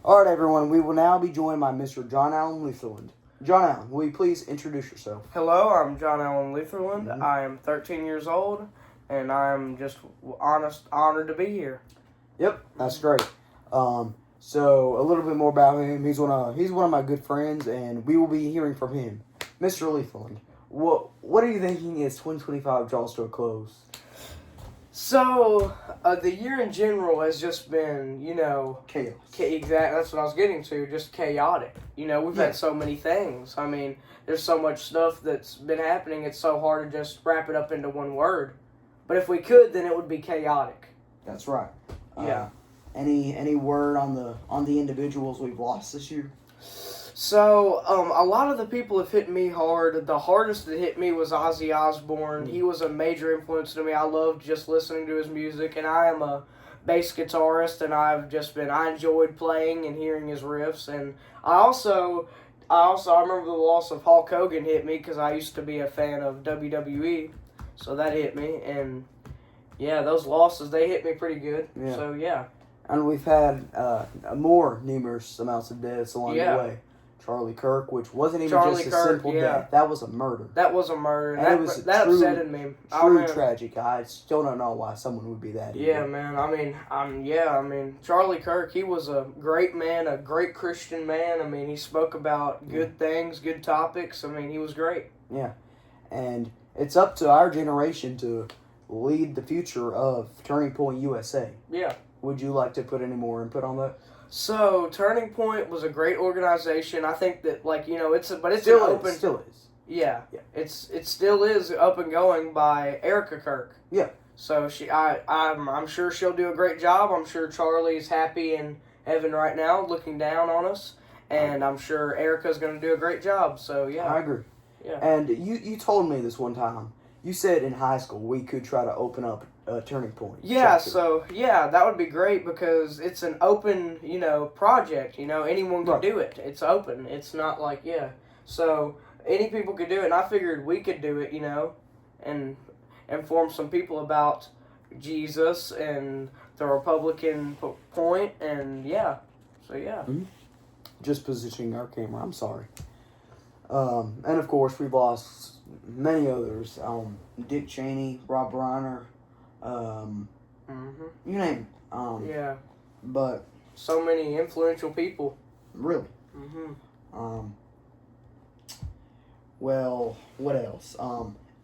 All right, everyone. We will now be joined by Mr. John Allen Leitherland. John Allen, will you please introduce yourself? Hello, I'm John Allen Leitherland. Mm-hmm. I am 13 years old, and I'm just honored to be here. Yep, that's great. So a little bit more about him. He's one of my good friends, and we will be hearing from him, Mr. Leitherland. What are you thinking as 2025 draws to a close? So, the year in general has just been, Chaos. Exactly, that's what I was getting to, just chaotic. We've had so many things. I mean, there's so much stuff that's been happening, it's so hard to just wrap it up into one word. But if we could, then it would be chaotic. That's right. Yeah. Any word on the individuals we've lost this year? So, a lot of the people have hit me hard. The hardest that hit me was Ozzy Osbourne. He was a major influence to me. I loved just listening to his music, and I am a bass guitarist, and I enjoyed playing and hearing his riffs. And I remember the loss of Hulk Hogan hit me because I used to be a fan of WWE, so that hit me. And yeah, those losses, they hit me pretty good. Yeah. So yeah. And we've had more numerous amounts of deaths along the way. Charlie Kirk, which wasn't even just a simple death. That was a murder. That was a murder. And it was that upsetted me. True tragic. I still don't know why someone would be that evil. Yeah, man. I mean, Charlie Kirk, he was a great man, a great Christian man. I mean, he spoke about good things, good topics. I mean, he was great. Yeah. And it's up to our generation to lead the future of Turning Point USA. Yeah. Would you like to put any more input on that? So, Turning Point was a great organization. I think that, it's still open. Still is. Yeah. It still is up and going by Erica Kirk. Yeah. So I'm sure she'll do a great job. I'm sure Charlie's happy in heaven right now, looking down on us, and I'm sure Erica's going to do a great job. So yeah. I agree. Yeah. And you told me this one time. You said in high school we could try to open up a Turning Point. Yeah, so, that would be great because it's an open, project. Anyone can do it. It's open. It's not like, So, any people could do it, and I figured we could do it, and inform some people about Jesus and the Republican point, and, So, yeah. Mm-hmm. Just positioning our camera. I'm sorry. And, of course, we've lost many others. Dick Cheney, Rob Reiner, you name it. Yeah. But so many influential people. Really. Mm-hmm. Well, what else?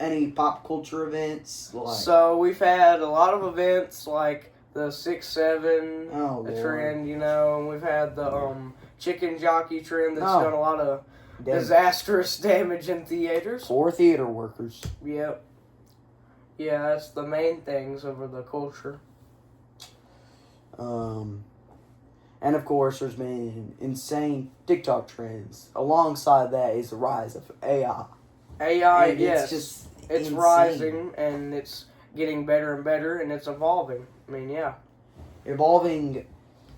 Any pop culture events? So we've had a lot of events like the 6-7 trend, and we've had the chicken jockey trend that's done a lot of disastrous damage in theaters. Poor theater workers. Yep. Yeah, that's the main things over the culture. And of course, there's been insane TikTok trends. Alongside that is the rise of AI. AI, and yes. It's rising, and it's getting better and better, and it's evolving. I mean, yeah. Evolving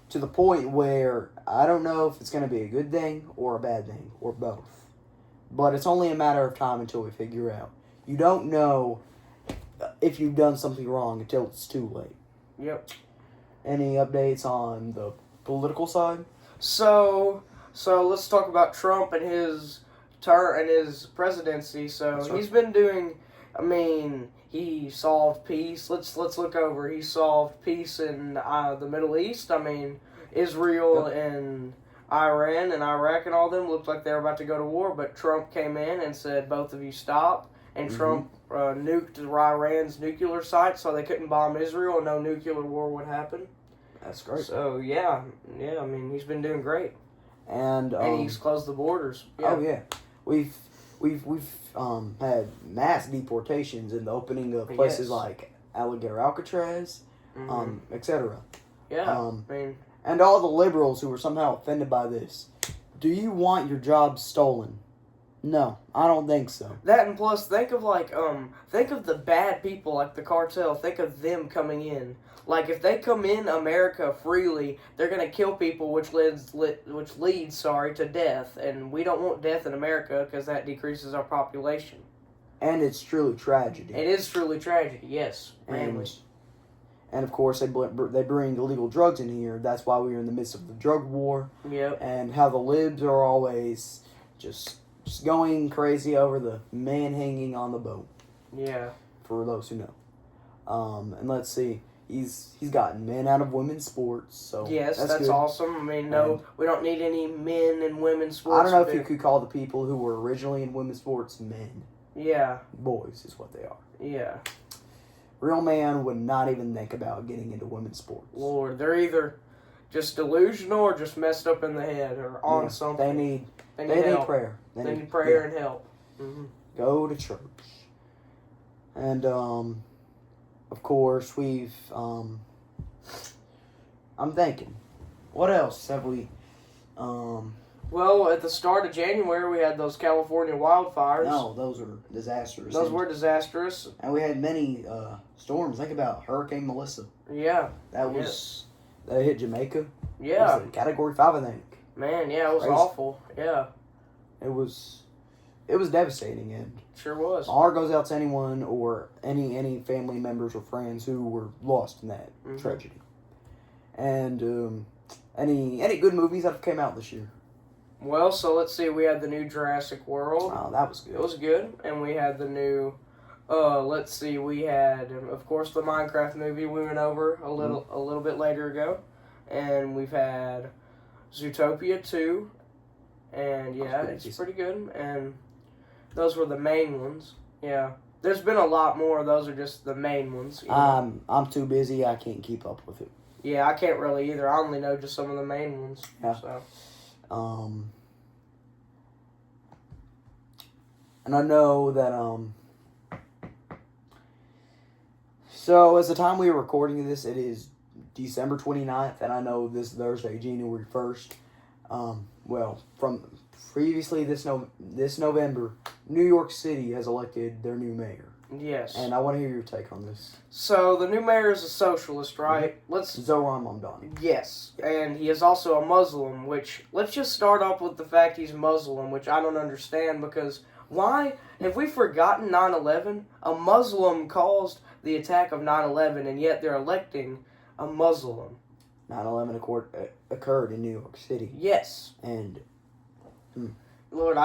to the point where I don't know if it's going to be a good thing or a bad thing, or both. But it's only a matter of time until we figure out. You don't know if you've done something wrong until it's too late. Yep. Any updates on the political side? So let's talk about Trump and his term and his presidency. So he's been doing. I mean, he solved peace. Let's look over. He solved peace in the Middle East. I mean, Israel and Iran and Iraq and all them looked like they were about to go to war, but Trump came in and said, "Both of you stop." And Trump nuked Iran's nuclear site so they couldn't bomb Israel and no nuclear war would happen. That's great. So, yeah, I mean, he's been doing great. And he's closed the borders. Yeah. Oh, yeah. We've had mass deportations in the opening of places like Alligator Alcatraz, etc. Yeah, and all the liberals who were somehow offended by this. Do you want your job stolen? No, I don't think so. That, and plus, think of the bad people like the cartel. Think of them coming in. Like, if they come in America freely, they're gonna kill people, which leads to death. And we don't want death in America because that decreases our population. And it's truly tragedy. It is truly tragedy. Yes, mainly. And of course, they bring illegal drugs in here. That's why we're in the midst of the drug war. Yep. And how the libs are always just going crazy over the man hanging on the boat. Yeah. For those who know. And let's see. He's gotten men out of women's sports. So yes, that's good. awesome. I mean, no, we don't need any men in women's sports. I don't know if you could call the people who were originally in women's sports men. Yeah. Boys is what they are. Yeah. Real man would not even think about getting into women's sports. Lord, they're either just delusional or just messed up in the head or on something. They need prayer. They need prayer and help. Mm-hmm. Go to church. And, of course, we've, I'm thinking, what else have we, Well, at the start of January, we had those California wildfires. No, those were disastrous. Those were disastrous. And we had many storms. Think about Hurricane Melissa. Yeah. That hit Jamaica. Yeah. It was Category 5, I think. Man, yeah, it was Crazy. awful. Yeah. It was devastating, and sure was. my heart goes out to anyone or any family members or friends who were lost in that tragedy. And any good movies that have came out this year? Well, so let's see. We had the new Jurassic World. Oh, that was good. It was good, and we had the new. Let's see. We had, of course, the Minecraft movie. We went over a little bit later ago, and we've had Zootopia 2, and yeah, it's pretty good. And those were the main ones. Yeah, there's been a lot more. Those are just the main ones. You know? I'm too busy. I can't keep up with it. Yeah, I can't really either. I only know just some of the main ones. Yeah. So. And I know that, so as the time we are recording this, it is December 29th, and I know this Thursday, January 1st, well, from previously this November, New York City has elected their new mayor. Yes. And I want to hear your take on this. So, the new mayor is a socialist, right? Zoran Mamdani. Yes, and he is also a Muslim, which, let's just start off with the fact he's Muslim, which I don't understand, because why? Have we forgotten 9/11? A Muslim caused the attack of 9/11, and yet they're electing a Muslim. 9/11 occurred in New York City. Yes. And... Lord,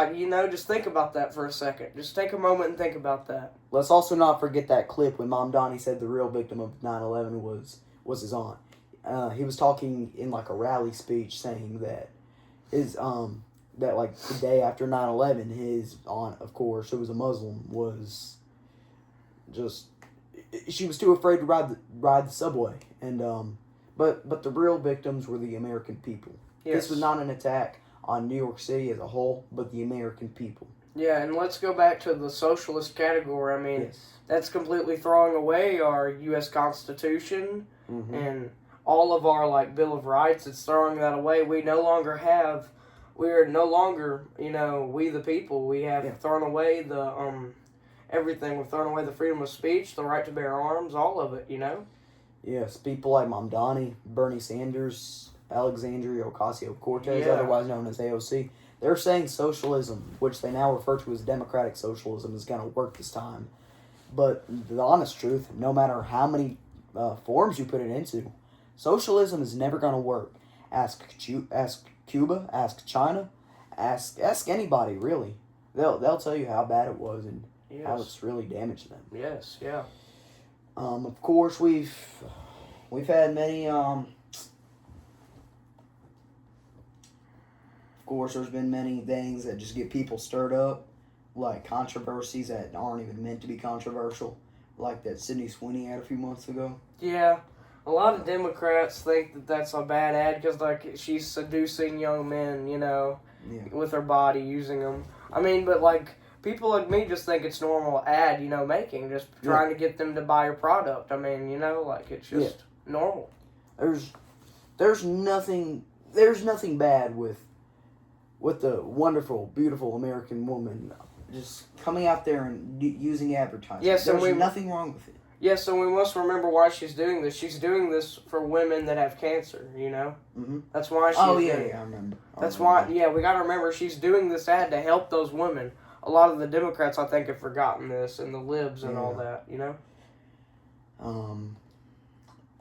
just think about that for a second. Just take a moment and think about that. Let's also not forget that clip when Mamdani said the real victim of 9/11 was his aunt. He was talking in like a rally speech saying that his that like the day after 9/11 his aunt, of course, who was a Muslim, was just she was too afraid to ride the subway. And but the real victims were the American people. Yes. This was not an attack on New York City as a whole, but the American people. Yeah, and let's go back to the socialist category. I mean, Yes. that's completely throwing away our U.S. Constitution and all of our, like, Bill of Rights. It's throwing that away. We're no longer, we the people. We have thrown away the, everything. We've thrown away the freedom of speech, the right to bear arms, all of it, Yes, people like Mamdani, Bernie Sanders, Alexandria Ocasio-Cortez, otherwise known as AOC, they're saying socialism, which they now refer to as democratic socialism, is going to work this time. But the honest truth, no matter how many forms you put it into, socialism is never going to work. Ask Cuba, ask China, ask anybody, really. They'll tell you how bad it was and how it's really damaged them. Yes, yeah. Of course, we've had many. Of course, there's been many things that just get people stirred up, like controversies that aren't even meant to be controversial, like that Sydney Sweeney had a few months ago. Yeah, a lot of Democrats think that that's a bad ad because, like, she's seducing young men, with her body, using them. I mean, but, like, people like me just think it's normal ad, making, just trying to get them to buy your product. I mean, it's just normal. There's nothing bad with the wonderful, beautiful American woman just coming out there and using advertising. Yes, there's nothing wrong with it. Yes, and we must remember why she's doing this. She's doing this for women that have cancer, Mm-hmm. That's why she's doing it. I remember. We gotta remember she's doing this ad to help those women. A lot of the Democrats, I think, have forgotten this, and the libs and all that,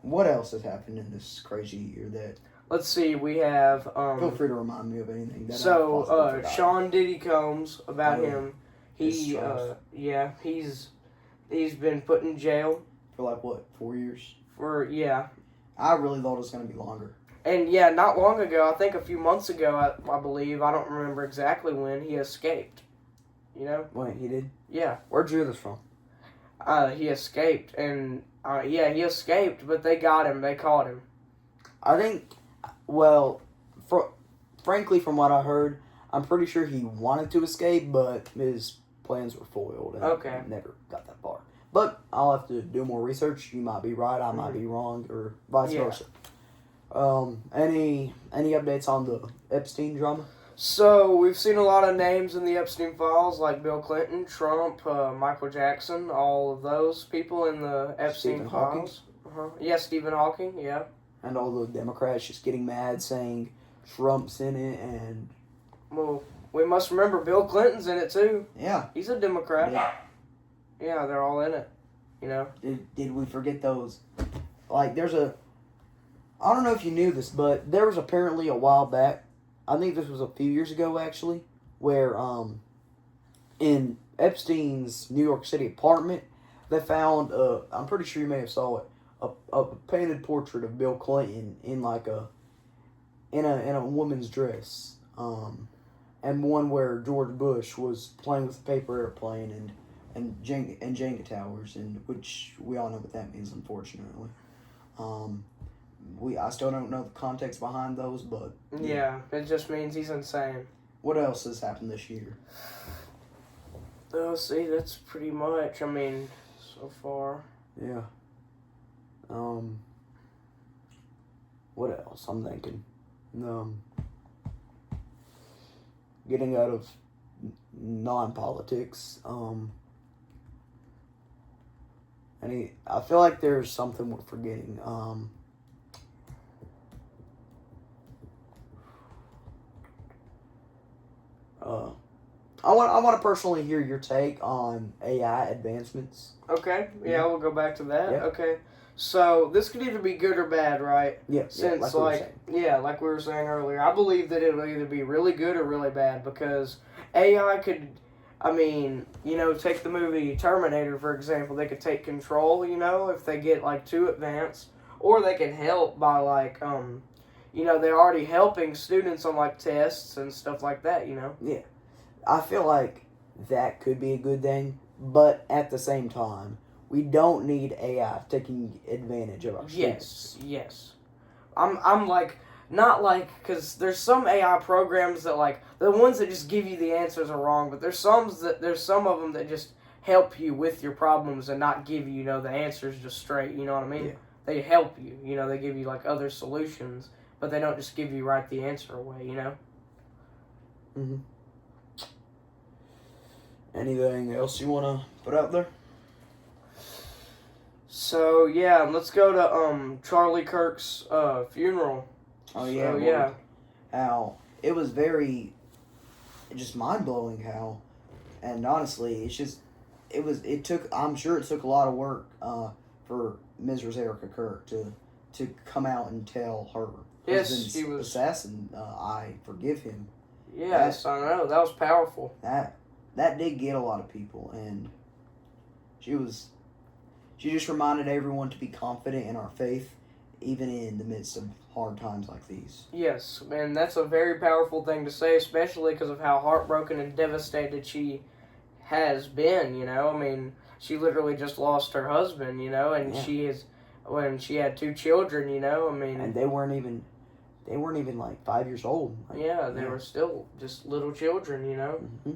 What else has happened in this crazy year that? Let's see. We have Feel free to remind me of anything that. Sean Diddy Combs, about him. He he's been put in jail for like what, 4 years? I really thought it was gonna be longer. And not long ago, I think a few months ago, I believe, I don't remember exactly when, he escaped. You know? Wait, he did? Yeah. Where'd you hear this from? He escaped, and he escaped, but they got him. They caught him. I think, well, frankly, from what I heard, I'm pretty sure he wanted to escape, but his plans were foiled and never got that far. But I'll have to do more research. You might be right, I might be wrong, or vice versa. Any updates on the Epstein drama? So, we've seen a lot of names in the Epstein files, like Bill Clinton, Trump, Michael Jackson, all of those people in the Epstein files. Yeah, Stephen Hawking, yeah. And all the Democrats just getting mad saying Trump's in it, and... Well, we must remember Bill Clinton's in it, too. Yeah. He's a Democrat. Yeah, they're all in it, you know. Did we forget those? Like, there's a... I don't know if you knew this, but there was apparently a while back, I think this was a few years ago, actually, where in Epstein's New York City apartment, they found, I'm pretty sure you may have saw it, a painted portrait of Bill Clinton in like in a woman's dress, and one where George Bush was playing with a paper airplane and Jenga towers, and which we all know what that means, unfortunately. I still don't know the context behind those, but... Yeah, it just means he's insane. What else has happened this year? See, that's pretty much, I mean, so far. Yeah. What else? I'm thinking. Getting out of non-politics. I feel like there's something we're forgetting. I want to personally hear your take on AI advancements. Okay, yeah, we'll go back to that. Yeah. Okay, so this could either be good or bad, right? Yeah. Since like we were saying earlier, I believe that it'll either be really good or really bad, because AI could, take the movie Terminator, for example. They could take control, if they get like too advanced, or they can help by like they're already helping students on like tests and stuff like that. Yeah. I feel like that could be a good thing, but at the same time, we don't need AI taking advantage of our students. Yes. I'm like, not like, because there's some AI programs that like, the ones that just give you the answers are wrong, but there's some of them that just help you with your problems and not give you, the answers just straight, you know what I mean? Yeah. They help you, they give you like other solutions, but they don't just give you the answer away, Mm-hmm. Anything else you want to put out there? So, let's go to Charlie Kirk's funeral. Oh, yeah. So, how it was just mind-blowing how, and honestly, I'm sure it took a lot of work for Ms. Erica Kirk to come out and tell her husband's assassin, I forgive him. Yes, I know. That was powerful. That did get a lot of people, and she just reminded everyone to be confident in our faith, even in the midst of hard times like these. Yes, and that's a very powerful thing to say, especially because of how heartbroken and devastated she has been, she literally just lost her husband, and when she had 2 children, And they weren't even like 5 years old. They were still just little children, Mm-hmm.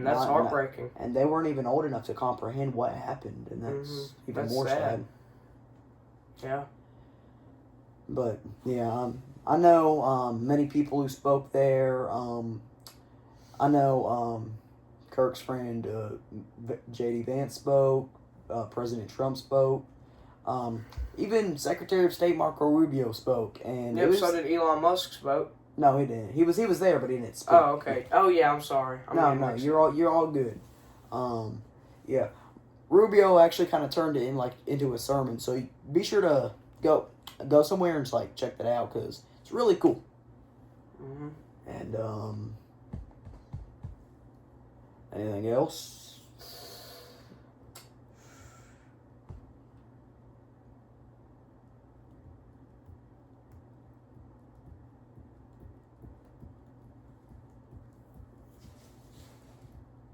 That's heartbreaking. And they weren't even old enough to comprehend what happened, and that's even more sad. Yeah. But, I know many people who spoke there. I know Kirk's friend J.D. Vance spoke. President Trump spoke. Even Secretary of State Marco Rubio spoke. And so did Elon Musk spoke. No, he didn't. He was there, but he didn't speak. Oh, okay. Oh, yeah. I'm sorry. No, you're all good. Yeah. Rubio actually kind of turned it into a sermon, so be sure to go somewhere and just like check that out because it's really cool. Mm-hmm. And anything else?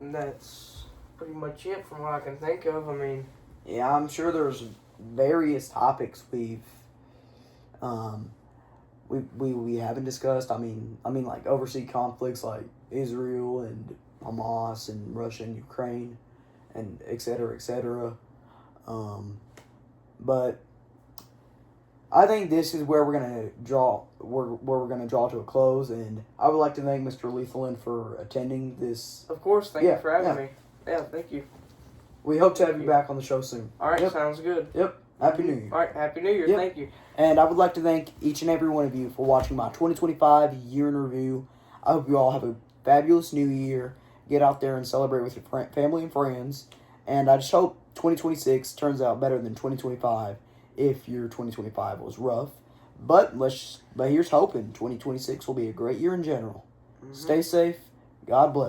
And that's pretty much it from what I can think of. I mean, Yeah, I'm sure there's various topics we haven't discussed. I mean like overseas conflicts like Israel and Hamas and Russia and Ukraine and et cetera, et cetera. But I think this is where we're gonna draw to a close, and I would like to thank Mr. Leitherland for attending this. of course, thank you for having me. Yeah, thank you. We hope to have you back on the show soon. All right, Yep. sounds good. Yep. Happy New Year. All right, Happy New Year. Yep. Thank you. And I would like to thank each and every one of you for watching my 2025 year in review. I hope you all have a fabulous new year. Get out there and celebrate with your family and friends. And I just hope 2026 turns out better than 2025 if your 2025 was rough. But here's hoping 2026 will be a great year in general. Mm-hmm. Stay safe. God bless.